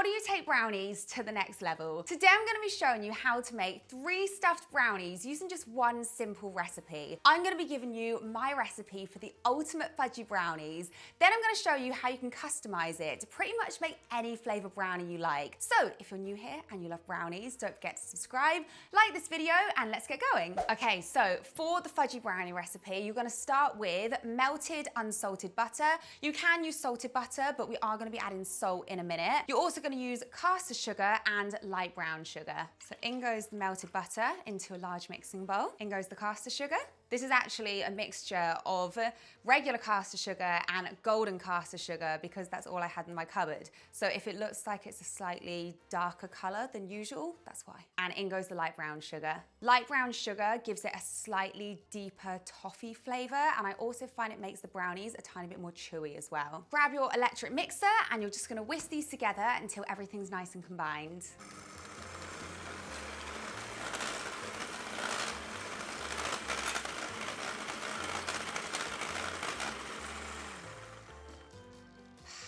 How do you take brownies to the next level? Today I'm going to be showing you how to make 3 stuffed brownies using just one simple recipe. I'm going to be giving you my recipe for the ultimate fudgy brownies. Then I'm going to show you how you can customize it to pretty much make any flavor brownie you like. So if you're new here and you love brownies, don't forget to subscribe, like this video, and let's get going. Okay, so for the fudgy brownie recipe, you're going to start with melted unsalted butter. You can use salted butter, but we are going to be adding salt in a minute. You're also going to use caster sugar and light brown sugar. So in goes the melted butter into a large mixing bowl. In goes the caster sugar. This is actually a mixture of regular caster sugar and golden caster sugar because that's all I had in my cupboard. So if it looks like it's a slightly darker color than usual, that's why. And in goes the light brown sugar. Light brown sugar gives it a slightly deeper toffee flavor, and I also find it makes the brownies a tiny bit more chewy as well. Grab your electric mixer and you're just gonna whisk these together until everything's nice and combined.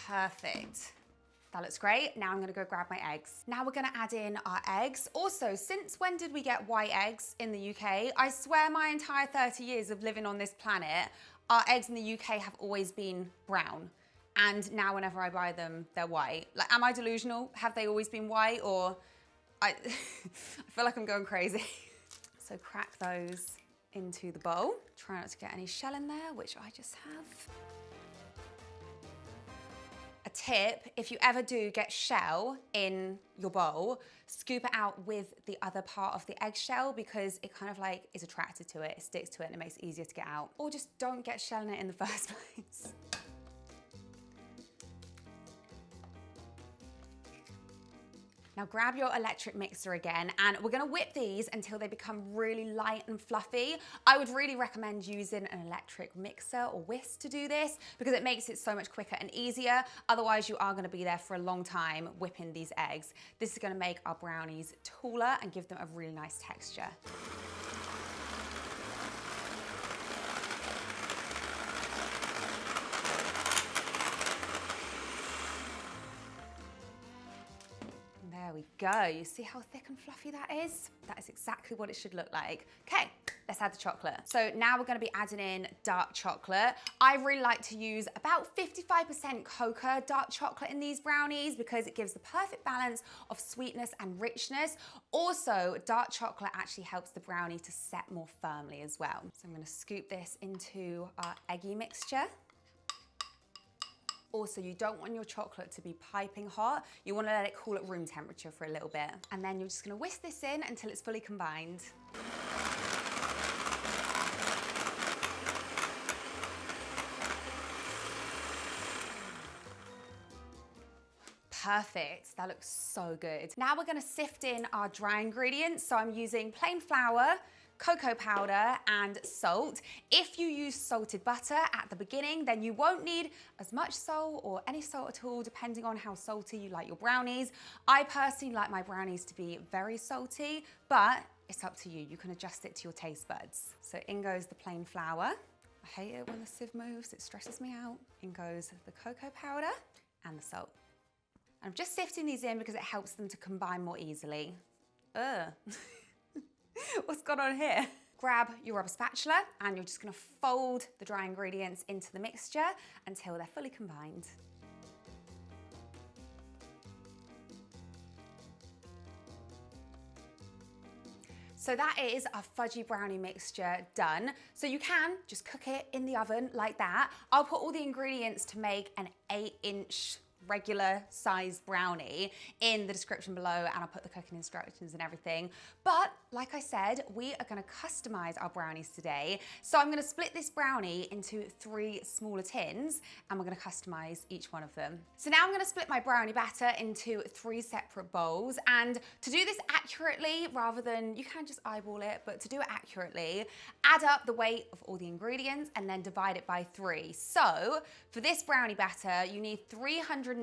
Perfect. That looks great. Now I'm gonna go grab my eggs. Now we're gonna add in our eggs. Also, since when did we get white eggs in the UK? I swear my entire 30 years of living on this planet, our eggs in the UK have always been brown. And now whenever I buy them, they're white. Like, am I delusional? Have they always been white, or I feel like I'm going crazy. So crack those into the bowl. Try not to get any shell in there, which I just have. A tip, if you ever do get shell in your bowl, scoop it out with the other part of the eggshell because it kind of like is attracted to it, it sticks to it, and it makes it easier to get out. Or just don't get shell in it in the first place. Now grab your electric mixer again, and we're gonna whip these until they become really light and fluffy. I would really recommend using an electric mixer or whisk to do this because it makes it so much quicker and easier. Otherwise, you are gonna be there for a long time whipping these eggs. This is gonna make our brownies taller and give them a really nice texture. There we go. You see how thick and fluffy that is? That is exactly what it should look like. Okay, let's add the chocolate. So now we're gonna be adding in dark chocolate. I really like to use about 55% cocoa dark chocolate in these brownies because it gives the perfect balance of sweetness and richness. Also, dark chocolate actually helps the brownie to set more firmly as well. So I'm gonna scoop this into our eggy mixture. Also, you don't want your chocolate to be piping hot. You want to let it cool at room temperature for a little bit. And then you're just going to whisk this in until it's fully combined. Perfect, that looks so good. Now we're gonna sift in our dry ingredients. So I'm using plain flour, cocoa powder, and salt. If you use salted butter at the beginning, then you won't need as much salt or any salt at all, depending on how salty you like your brownies. I personally like my brownies to be very salty, but it's up to you. You can adjust it to your taste buds. So in goes the plain flour. I hate it when the sieve moves, it stresses me out. In goes the cocoa powder and the salt. I'm just sifting these in because it helps them to combine more easily. Ugh. What's going on here? Grab your rubber spatula and you're just gonna fold the dry ingredients into the mixture until they're fully combined. So that is our fudgy brownie mixture done. So you can just cook it in the oven like that. I'll put all the ingredients to make an 8-inch regular size brownie in the description below, and I'll put the cooking instructions and everything. But like I said, we are gonna customize our brownies today. So I'm gonna split this brownie into 3 smaller tins and we're gonna customize each one of them. So now I'm gonna split my brownie batter into 3 separate bowls, and to do this accurately, rather than, you can just eyeball it, but to do it accurately, add up the weight of all the ingredients and then divide it by 3. So for this brownie batter, you need 320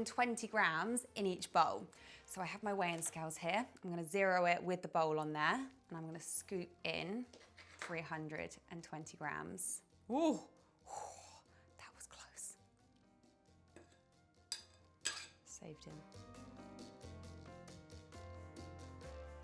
grams in each bowl. So I have my weighing scales here. I'm gonna zero it with the bowl on there, and I'm gonna scoop in 320 grams. Ooh, that was close. Saved in.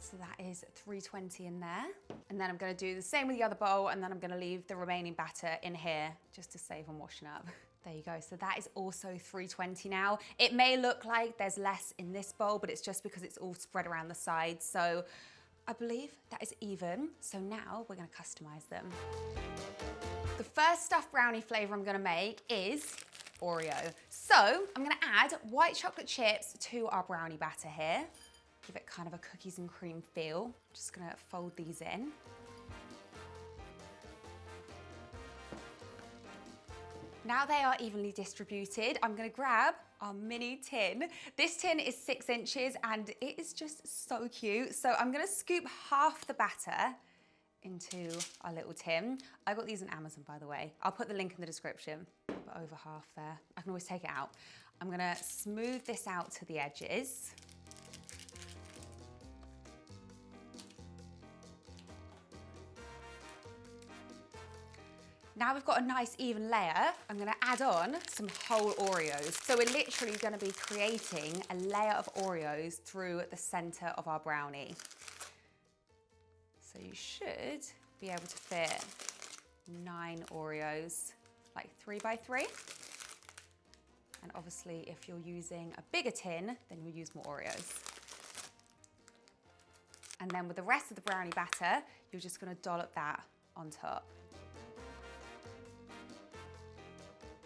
So that is 320 in there. And then I'm gonna do the same with the other bowl, and then I'm gonna leave the remaining batter in here just to save on washing up. There you go, so that is also 320 now. It may look like there's less in this bowl, but it's just because it's all spread around the sides. So I believe that is even. So now we're gonna customize them. The first stuffed brownie flavor I'm gonna make is Oreo. So I'm gonna add white chocolate chips to our brownie batter here. Give it kind of a cookies and cream feel. Just gonna fold these in. Now they are evenly distributed, I'm gonna grab our mini tin. This tin is 6 inches and it is just so cute. So I'm gonna scoop half the batter into our little tin. I got these on Amazon, by the way. I'll put the link in the description, but over half there. I can always take it out. I'm gonna smooth this out to the edges. Now we've got a nice even layer, I'm gonna add on some whole Oreos. So we're literally gonna be creating a layer of Oreos through the center of our brownie. So you should be able to fit 9 Oreos, like 3 by 3. And obviously if you're using a bigger tin, then you'll use more Oreos. And then with the rest of the brownie batter, you're just gonna dollop that on top.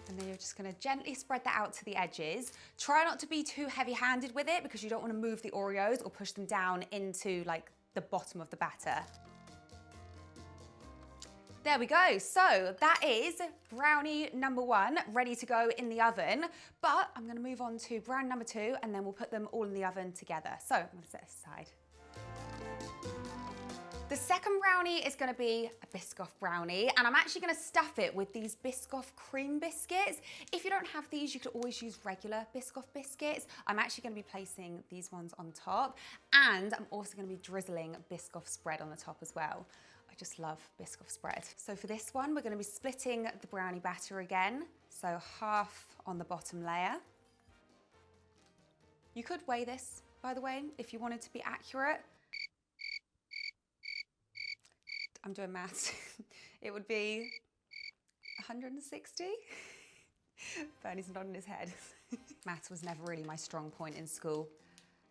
And then you're just gonna gently spread that out to the edges. Try not to be too heavy-handed with it because you don't wanna move the Oreos or push them down into like the bottom of the batter. There we go. So that is brownie number 1 ready to go in the oven. But I'm gonna move on to brownie number 2 and then we'll put them all in the oven together. So I'm gonna set this aside. The second brownie is gonna be a Biscoff brownie, and I'm actually gonna stuff it with these Biscoff cream biscuits. If you don't have these, you could always use regular Biscoff biscuits. I'm actually gonna be placing these ones on top, and I'm also gonna be drizzling Biscoff spread on the top as well. I just love Biscoff spread. So for this one, we're gonna be splitting the brownie batter again. So half on the bottom layer. You could weigh this, by the way, if you wanted to be accurate. I'm doing maths. It would be 160. Bernie's nodding his head. Maths was never really my strong point in school.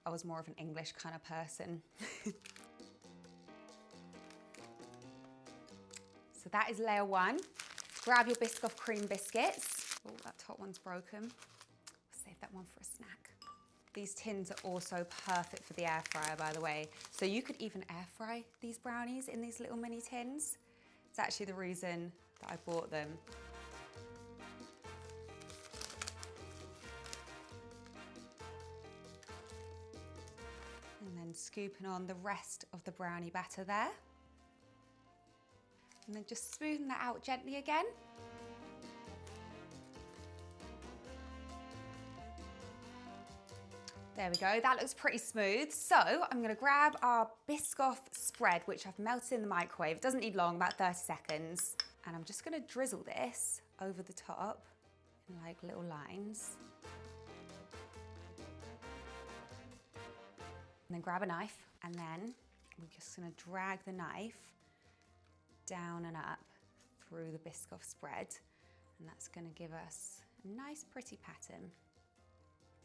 I was more of an English kind of person. So that is layer 1. Grab your Biscoff cream biscuits. Oh, that top one's broken. I'll save that one for a snack. These tins are also perfect for the air fryer, by the way. So you could even air fry these brownies in these little mini tins. It's actually the reason that I bought them. And then scooping on the rest of the brownie batter there. And then just smoothing that out gently again. There we go, that looks pretty smooth. So I'm gonna grab our Biscoff spread, which I've melted in the microwave. It doesn't need long, about 30 seconds. And I'm just gonna drizzle this over the top in like little lines. And then grab a knife, and then we're just gonna drag the knife down and up through the Biscoff spread. And that's gonna give us a nice pretty pattern.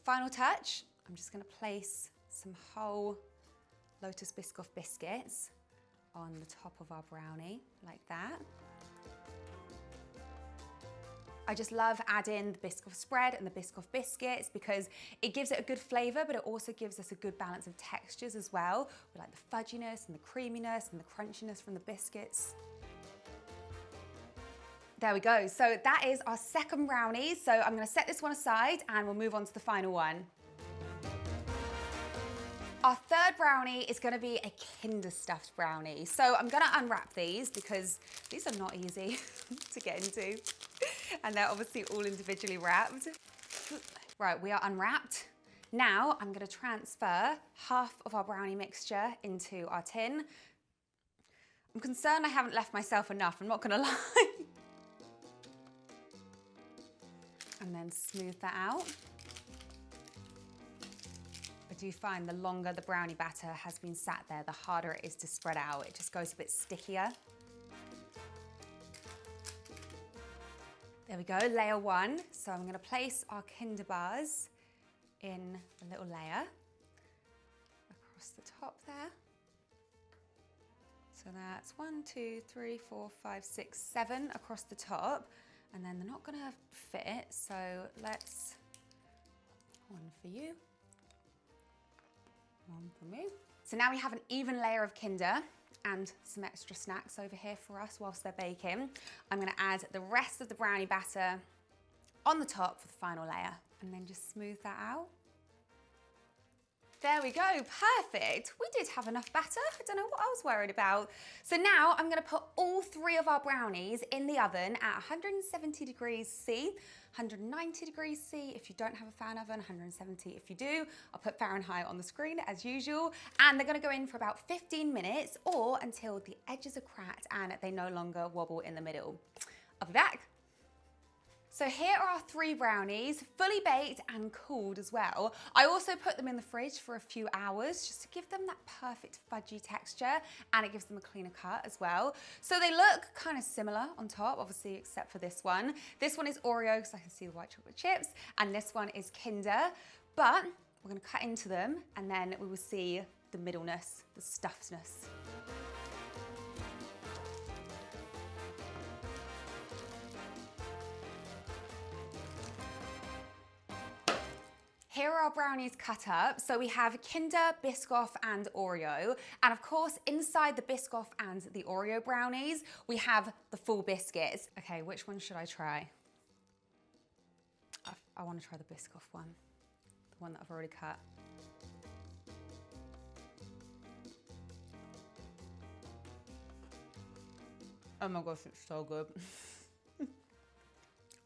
Final touch. I'm just gonna place some whole Lotus Biscoff biscuits on the top of our brownie, like that. I just love adding the Biscoff spread and the Biscoff biscuits because it gives it a good flavor, but it also gives us a good balance of textures as well. We like the fudginess and the creaminess and the crunchiness from the biscuits. There we go. So that is our second brownie. So I'm gonna set this one aside and we'll move on to the final one. Our third brownie is gonna be a Kinder stuffed brownie. So I'm gonna unwrap these because these are not easy to get into. And they're obviously all individually wrapped. Right, we are unwrapped. Now I'm gonna transfer half of our brownie mixture into our tin. I'm concerned I haven't left myself enough, I'm not gonna lie. And then smooth that out. I do find the longer the brownie batter has been sat there, the harder it is to spread out. It just goes a bit stickier. There we go, layer one. So I'm gonna place our Kinder bars in a little layer across the top there. So that's 1, 2, 3, 4, 5, 6, 7 across the top. And then they're not gonna fit, so let's, one for you, one for me. So now we have an even layer of Kinder and some extra snacks over here for us whilst they're baking. I'm gonna add the rest of the brownie batter on the top for the final layer and then just smooth that out. There we go, perfect. We did have enough batter. I don't know what I was worried about. So now I'm gonna put all 3 of our brownies in the oven at 170 degrees C, 190 degrees C if you don't have a fan oven, 170 if you do. I'll put Fahrenheit on the screen as usual. And they're gonna go in for about 15 minutes or until the edges are cracked and they no longer wobble in the middle. I'll be back. So here are our 3 brownies, fully baked and cooled as well. I also put them in the fridge for a few hours just to give them that perfect fudgy texture, and it gives them a cleaner cut as well. So they look kind of similar on top, obviously, except for this one. This one is Oreo, because I can see the white chocolate chips, and this one is Kinder. But we're gonna cut into them, and then we will see the middleness, the stuffedness. Here are our brownies cut up. So we have Kinder, Biscoff, and Oreo. And of course, inside the Biscoff and the Oreo brownies, we have the full biscuits. Okay, which one should I try? I want to try the Biscoff one, the one that I've already cut. Oh my gosh, it's so good.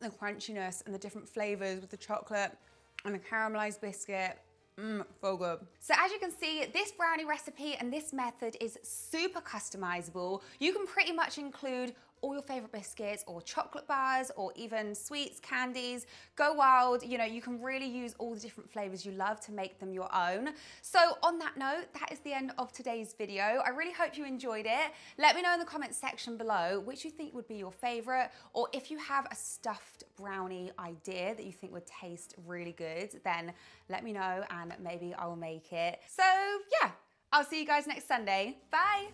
The crunchiness and the different flavors with the chocolate and the caramelized biscuit, so good. So as you can see, this brownie recipe and this method is super customizable. You can pretty much include all your favorite biscuits or chocolate bars or even sweets, candies. Go wild, you know, you can really use all the different flavors you love to make them your own. So on that note, that is the end of today's video. I really hope you enjoyed it. Let me know in the comments section below which you think would be your favorite, or if you have a stuffed brownie idea that you think would taste really good, then let me know and maybe I will make it. So yeah, I'll see you guys next Sunday. Bye.